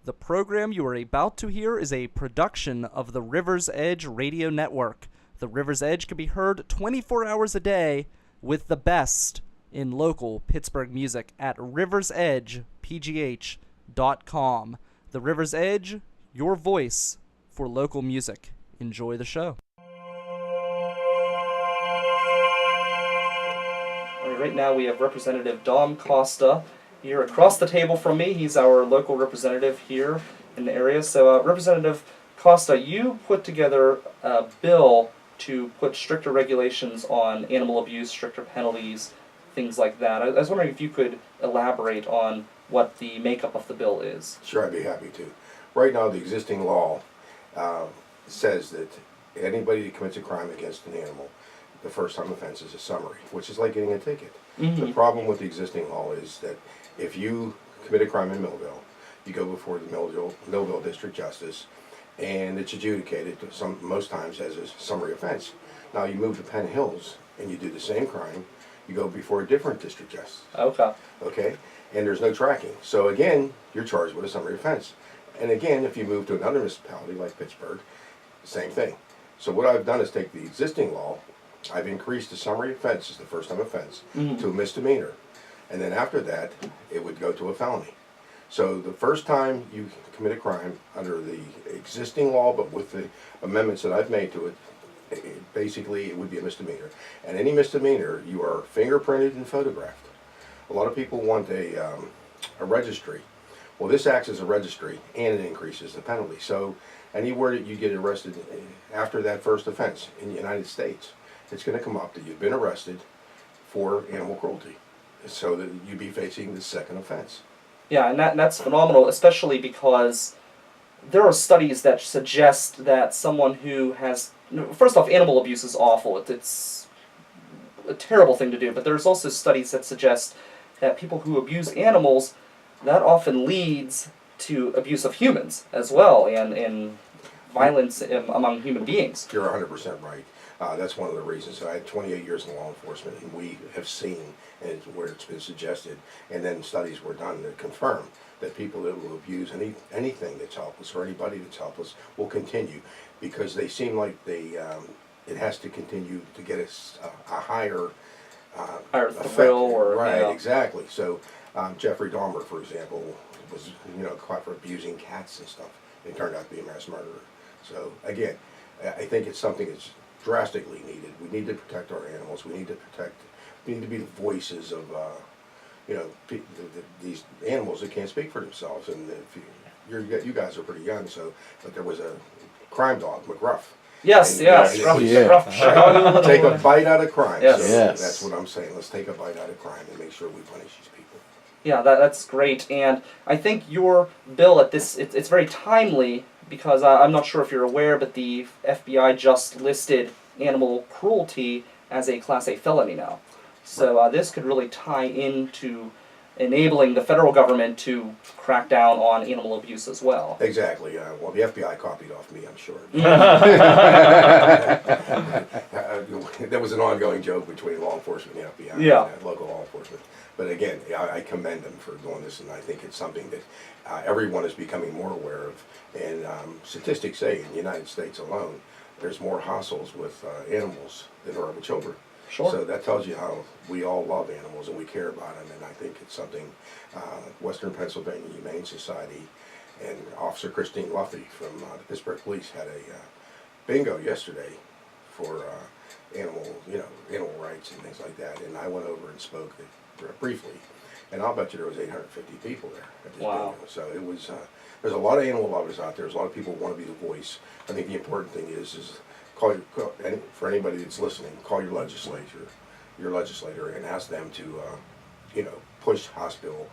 The program you are about to hear is a production of the River's Edge Radio Network. The River's Edge can be heard 24 hours a day with the best in local Pittsburgh music at riversedgepgh.com. The River's Edge, your voice for local music. Enjoy the show. All right, right now we have Representative Dom Costa here across the table from me. He's our local representative here in the area. So, Representative Costa, you put together a bill to put stricter regulations on animal abuse, stricter penalties, things like that. I was wondering if you could elaborate on what the makeup of the bill is. Sure, I'd be happy to. Right now, the existing law says that anybody that commits a crime against an animal, the first time offense is a summary, which is like getting a ticket. The problem with the existing law is that if you commit a crime in Millville, you go before the Millville District Justice, and it's adjudicated most times as a summary offense. Now you move to Penn Hills and you do the same crime, you go before a different district justice. Okay? And there's no tracking. So again, you're charged with a summary offense. And again, if you move to another municipality like Pittsburgh, same thing. So what I've done is take the existing law, I've increased the summary offense as the first time offense to a misdemeanor. And then after that, it would go to a felony. So the first time you commit a crime under the existing law, but with the amendments that I've made to it, basically it would be a misdemeanor. And any misdemeanor, you are fingerprinted and photographed. A lot of people want a registry. Well, this acts as a registry and it increases the penalty. So anywhere that you get arrested after that first offense in the United States, it's going to come up that you've been arrested for animal cruelty, so that you'd be facing the second offense. Yeah, and that's phenomenal, especially because there are studies that suggest that someone who has... First off, animal abuse is awful. It's a terrible thing to do, but there's also studies that suggest that people who abuse animals, that often leads to abuse of humans as well, and violence among human beings. You're 100% right. That's one of the reasons. I had 28 years in law enforcement, and we have seen, and where it's been suggested, and then studies were done that confirm that people that will abuse anything that's helpless or anybody that's helpless will continue, because they seem like it has to continue to get a higher thrill, or right, exactly. So Jeffrey Dahmer, for example, was caught for abusing cats and stuff. It turned out to be a mass murderer. So again, I think it's something that's drastically needed. We need to protect our animals. We need to be the voices of these animals that can't speak for themselves. And if you guys are pretty young, but there was a crime dog, McGruff. Yes. Take a bite out of crime. Yes. So Yes. That's what I'm saying. Let's take a bite out of crime and make sure we punish these people. Yeah, that's great, and I think your bill it's very timely, because I'm not sure if you're aware, but the FBI just listed animal cruelty as a Class A felony now. So this could really tie into enabling the federal government to crack down on animal abuse as well. Exactly. Well, the FBI copied off me, I'm sure. There was an ongoing joke between law enforcement and the FBI, and local law enforcement. But again, I commend them for doing this, and I think it's something that everyone is becoming more aware of. And statistics say in the United States alone, there's more hostels with animals than there are with children. Sure. So that tells you how we all love animals and we care about them, and I think it's something Western Pennsylvania Humane Society and Officer Christine Luffy from the Pittsburgh Police had a bingo yesterday for animal rights and things like that, and I went over and spoke briefly, and I'll bet you there was 850 people there at this bingo. So it was there's a lot of animal lovers out there. There's a lot of people who want to be the voice. I think the important thing is for anybody that's listening, call your legislator, and ask them to, push House Bill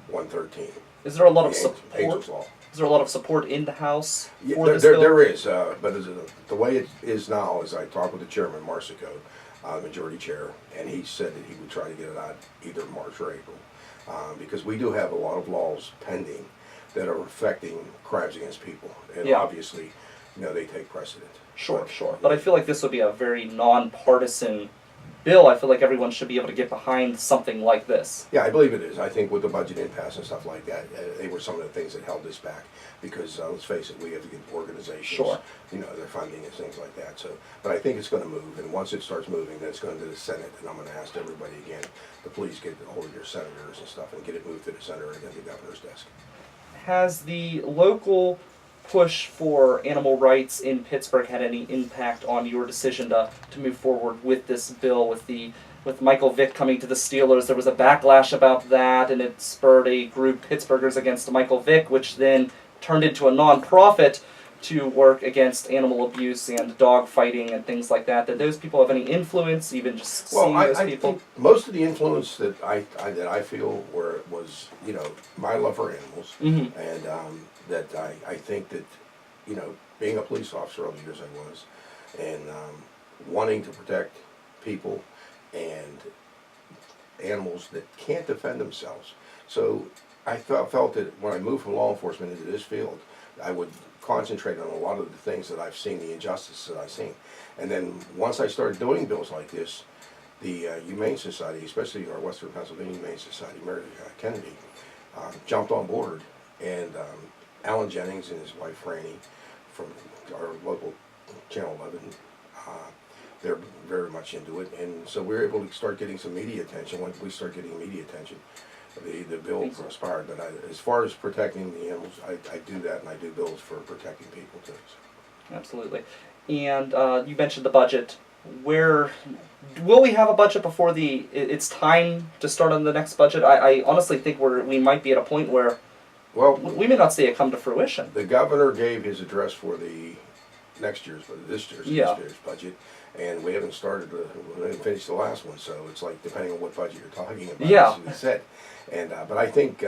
113. Is there a lot of support? Angels Law. Is there a lot of support in the House for this bill? bill? There is, but the way it is now is I talked with the chairman, Marsico, majority chair, and he said that he would try to get it out either March or April, because we do have a lot of laws pending that are affecting crimes against people, and obviously, they take precedent. Sure. But I feel like this would be a very non-partisan bill, I feel like everyone should be able to get behind something like this. Yeah, I believe it is. I think with the budget impasse and stuff like that, they were some of the things that held this back. Because let's face it, we have to get organizations, Sure. Their funding and things like that. So, but I think it's going to move, and once it starts moving, then it's going to the Senate, and I'm going to ask everybody again to please get a hold of your senators and stuff and get it moved to the Senate and then the governor's desk. Has the local push for animal rights in Pittsburgh had any impact on your decision to move forward with this bill? With Michael Vick coming to the Steelers, there was a backlash about that, and it spurred a group, Pittsburghers Against Michael Vick, which then turned into a nonprofit to work against animal abuse and dog fighting and things like that. Did those people have any influence, even just seeing those people? Think most of the influence that I feel was my love for animals, Mm-hmm. and that I think that being a police officer all the years I was, and wanting to protect people and animals that can't defend themselves. So I felt that when I moved from law enforcement into this field, I would concentrate on a lot of the things that I've seen, the injustices that I've seen. And then once I started doing bills like this, the Humane Society, especially our Western Pennsylvania Humane Society, Mary Kennedy, jumped on board. And Alan Jennings and his wife Franny from our local Channel 11, they're very much into it. And so we were able to start getting some media attention. Once we start getting media attention, the bill transpired. But as far as protecting the animals, I do that, and I do bills for protecting people too. So. Absolutely. And you mentioned the budget. Where will we have a budget before it's time to start on the next budget? I honestly think we might be at a point where we may not see it come to fruition. The governor gave his address for this year's budget, and we haven't finished the last one, so it's like depending on what budget you're talking about. Yeah. As we said. And but I think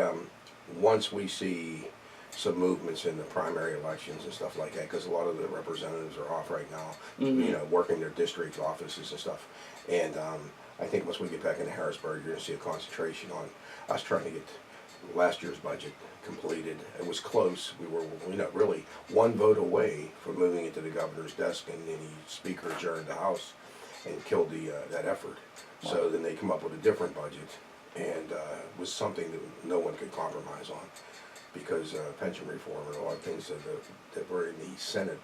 once we see some movements in the primary elections and stuff like that, because a lot of the representatives are off right now, Mm-hmm. working their district offices and stuff. And I think once we get back into Harrisburg, you're going to see a concentration on us trying to get last year's budget completed. It was close. We were really one vote away from moving it to the governor's desk, and then the speaker adjourned the House and killed that effort. Wow. So then they come up with a different budget, and it was something that no one could compromise on, because pension reform and a lot of things that were in the Senate,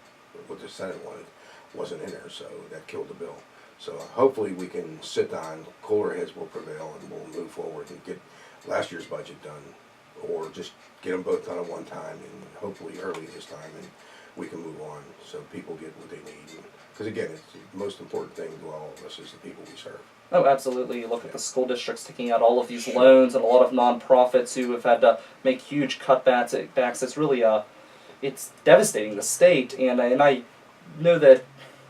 what the Senate wanted, wasn't in there, so that killed the bill. So hopefully we can sit down, cooler heads will prevail, and we'll move forward and get last year's budget done, or just get them both done at one time, and hopefully early this time, and we can move on so people get what they need. Because again, it's the most important thing to all of us is the people we serve. Oh, absolutely. You look at the school districts taking out all of these loans, and a lot of nonprofits who have had to make huge cutbacks. It's really it's devastating the state, and I know that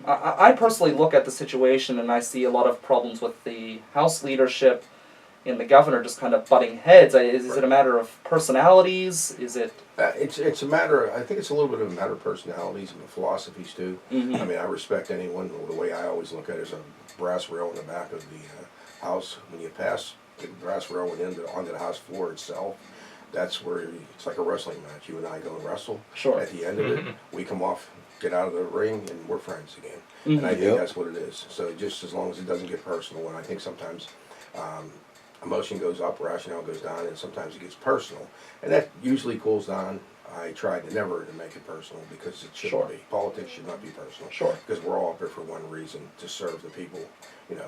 I personally look at the situation and I see a lot of problems with the House leadership and the governor just kind of butting heads. Is it a matter of personalities? Is it? It's a matter. I think it's a little bit of a matter of personalities and philosophies too. Mm-hmm. I mean, I respect anyone. The way I always look at it is a brass rail in the back of the house. When you pass the brass rail onto the house floor itself, that's where it's like a wrestling match. You and I go and wrestle. Sure. At the end of it, we come off, get out of the ring, and we're friends again. Mm-hmm. And I think that's what it is. So just as long as it doesn't get personal, and I think sometimes emotion goes up, rationale goes down, and sometimes it gets personal. And that usually cools down. I try to never to make it personal, because it shouldn't be. Politics should not be personal. Sure. Because we're all up here for one reason, to serve the people. And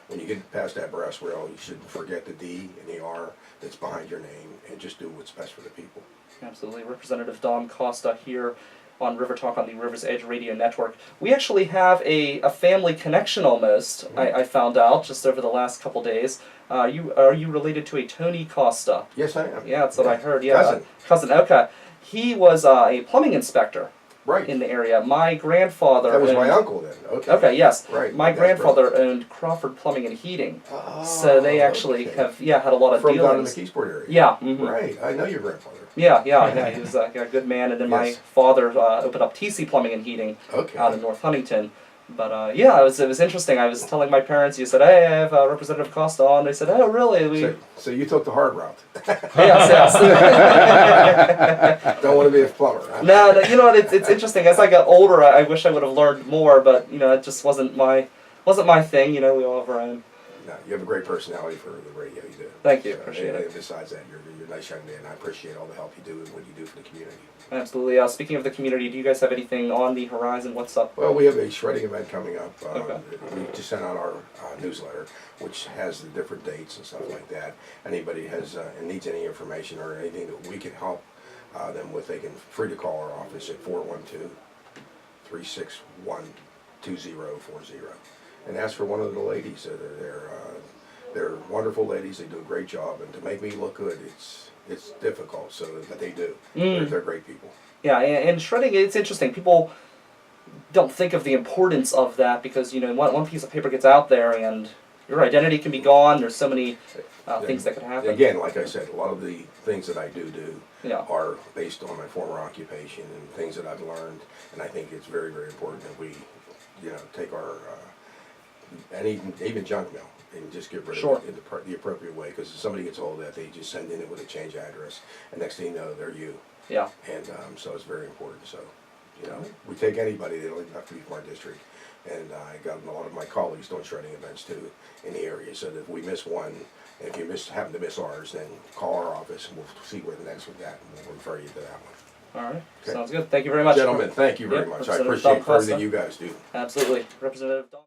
when you get past that brass rail, you shouldn't forget the D and the R that's behind your name, and just do what's best for the people. Absolutely. Representative Dom Costa here on River Talk on the River's Edge Radio Network. We actually have a family connection almost, mm-hmm. I found out just over the last couple days. Are you related to a Tony Costa? Yes, I am. Yeah, that's what I heard. Yeah, cousin. Cousin, okay. He was a plumbing inspector. Right. In the area. My grandfather... That was my uncle then. Okay. Okay, yes. Right. My grandfather owned Crawford Plumbing and Heating. Oh, so they actually have had a lot of From dealings. down in the Keysport area. Yeah. Mm-hmm. Right. I know your grandfather. Yeah. He was a good man. And then my father opened up TC Plumbing and Heating out in North Huntington. But it was interesting. I was telling my parents, you said, hey, I have Representative Costa on. They said, oh, really? So you took the hard route. Yes. Don't want to be a plumber, huh? No, you know what, it's interesting. As I got older, I wish I would have learned more, but, it just wasn't my wasn't my thing. You know, we all have our own. No, you have a great personality for the radio. You do. Thank you. Appreciate it. And besides that, you're a nice young man. I appreciate all the help you do and what you do for the community. Absolutely. Speaking of the community, do you guys have anything on the horizon? What's up? Well, we have a shredding event coming up. Okay. We just sent out our newsletter, which has the different dates and stuff like that. Anybody has and needs any information or anything that we can help them with, they can free to call our office at 412-361-2040 and ask for one of the ladies. They're wonderful ladies. They do a great job, and to make me look good, it's difficult. So that they do. They're great people. Yeah, and shredding, it's interesting. People don't think of the importance of that because, you know, one piece of paper gets out there and your identity can be gone. There's so many things that could happen. Again, like I said, a lot of the things that I do Yeah. are based on my former occupation and things that I've learned, and I think it's very, very important that we, take our and even junk mail and just get rid Sure. of it in the appropriate way. Because if somebody gets hold of that, they just send in it with a change address, and next thing you know, they're you. Yeah. And so it's very important. So, we take anybody. They don't even have to be from our district. And I got a lot of my colleagues doing shredding events too in the area. So that if we miss one, and if you happen to miss ours, then call our office and we'll see where the next one's at, and we'll refer you to that one. All right. Okay. Sounds good. Thank you very much. Gentlemen, thank you very much. I Representative appreciate Dom Costa. everything you guys do. Absolutely. Representative Dom.